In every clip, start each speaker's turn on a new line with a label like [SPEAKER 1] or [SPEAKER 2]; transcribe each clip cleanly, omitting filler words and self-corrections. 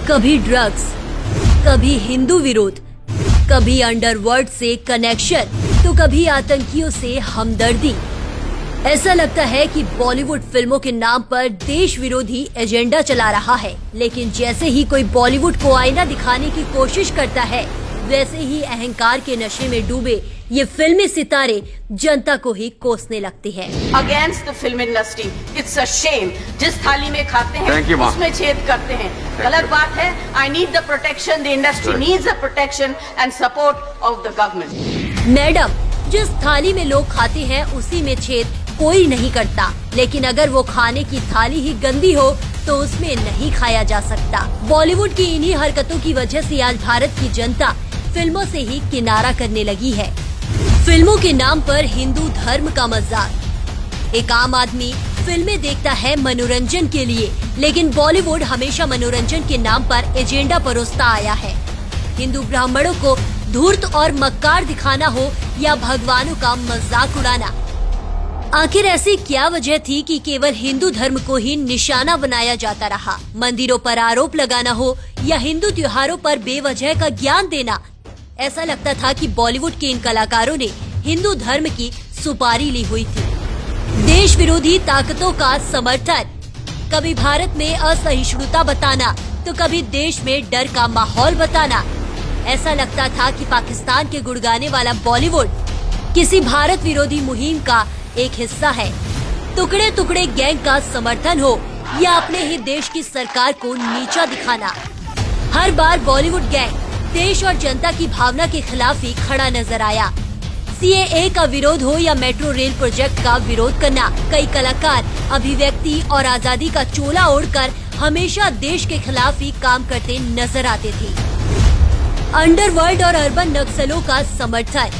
[SPEAKER 1] कभी ड्रग्स, कभी हिंदू विरोध, कभी अंडरवर्ल्ड से कनेक्शन, तो कभी आतंकियों से हमदर्दी। ऐसा लगता है कि बॉलीवुड फिल्मों के नाम पर देश विरोधी एजेंडा चला रहा है, लेकिन जैसे ही कोई बॉलीवुड को आईना दिखाने की कोशिश करता है, वैसे ही अहंकार के नशे में डूबे ये फिल्मी सितारे जनता को ही कोसने लगती हैं।
[SPEAKER 2] Against the film industry, it's a shame. जिस थाली में खाते हैं उसमें छेद करते हैं, गलत बात है। I need the protection, the industry needs the protection and support of the government.
[SPEAKER 1] Madam, जिस थाली में लोग खाते हैं उसी में छेद कोई नहीं करता, लेकिन अगर वो खाने की थाली ही गंदी हो तो उसमें नहीं खाया जा सकता। बॉलीवुड की इन्हीं हरकतों की वजह से आज भारत की जनता फिल्मों से ही किनारा करने लगी है। फिल्मों के नाम पर हिंदू धर्म का मजाक। एक आम आदमी फिल्में देखता है मनोरंजन के लिए, लेकिन बॉलीवुड हमेशा मनोरंजन के नाम पर एजेंडा परोसता आया है। हिंदू ब्राह्मणों को धूर्त और मक्कार दिखाना हो या भगवानों का मजाक उड़ाना, आखिर ऐसी क्या वजह थी कि केवल हिंदू धर्म को ही निशाना बनाया जाता रहा? मंदिरों पर आरोप लगाना हो या हिंदू त्योहारों पर बेवजह का ज्ञान देना, ऐसा लगता था कि बॉलीवुड के इन कलाकारों ने हिंदू धर्म की सुपारी ली हुई थी। देश विरोधी ताकतों का समर्थन, कभी भारत में असहिष्णुता बताना तो कभी देश में डर का माहौल बताना। ऐसा लगता था कि पाकिस्तान के गुड़गाने वाला बॉलीवुड किसी भारत विरोधी मुहिम का एक हिस्सा है। टुकड़े टुकड़े गैंग का समर्थन हो या अपने ही देश की सरकार को नीचा दिखाना, हर बार बॉलीवुड गैंग देश और जनता की भावना के खिलाफ ही खड़ा नजर आया। सीएए का विरोध हो या मेट्रो रेल प्रोजेक्ट का विरोध करना, कई कलाकार अभिव्यक्ति और आजादी का चोला ओढ़कर हमेशा देश के खिलाफ ही काम करते नजर आते थे। अंडरवर्ल्ड और अर्बन नक्सलों का समर्थन,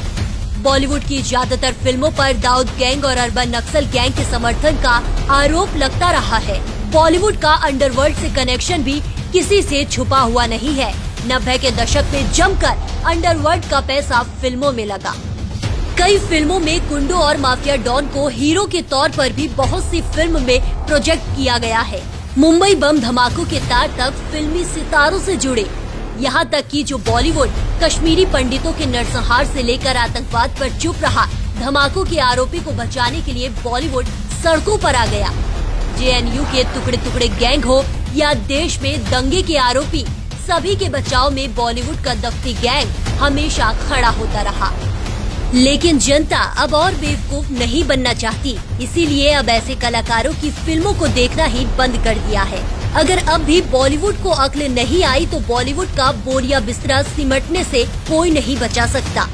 [SPEAKER 1] बॉलीवुड की ज्यादातर फिल्मों पर दाऊद गैंग और अर्बन नक्सल गैंग के समर्थन का आरोप लगता रहा है। बॉलीवुड का अंडरवर्ल्ड से कनेक्शन भी किसी से छुपा हुआ नहीं है। 90 के दशक में जमकर अंडरवर्ल्ड का पैसा फिल्मों में लगा। कई फिल्मों में गुंडों और माफिया डॉन को हीरो के तौर पर भी बहुत सी फिल्म में प्रोजेक्ट किया गया है। मुंबई बम धमाकों के तार तक फिल्मी सितारों से जुड़े, यहाँ तक कि जो बॉलीवुड कश्मीरी पंडितों के नरसंहार से लेकर आतंकवाद पर चुप रहा, धमाकों के आरोपी को बचाने के लिए बॉलीवुड सड़कों पर आ गया। जेएनयू के टुकड़े टुकड़े गैंग हो या देश में दंगे के आरोपी, सभी के बचाव में बॉलीवुड का दफ्ती गैंग हमेशा खड़ा होता रहा। लेकिन जनता अब और बेवकूफ नहीं बनना चाहती, इसीलिए अब ऐसे कलाकारों की फिल्मों को देखना ही बंद कर दिया है। अगर अब भी बॉलीवुड को अक्ल नहीं आई तो बॉलीवुड का बोरिया बिस्तरा सिमटने से कोई नहीं बचा सकता।